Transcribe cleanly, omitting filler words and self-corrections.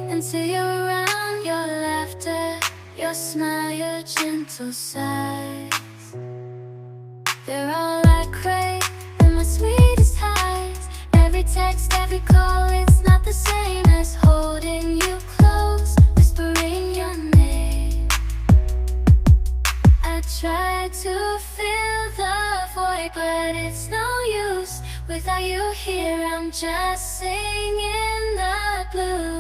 until you're around, your laughter, your smile, your gentle sighs. They're all I crave, and my sweetest highs. Every text, every call, it's not the same as holding you close, whispering your name. I try to fill the void, but it's no use. Without you here, I'm just singing the blues.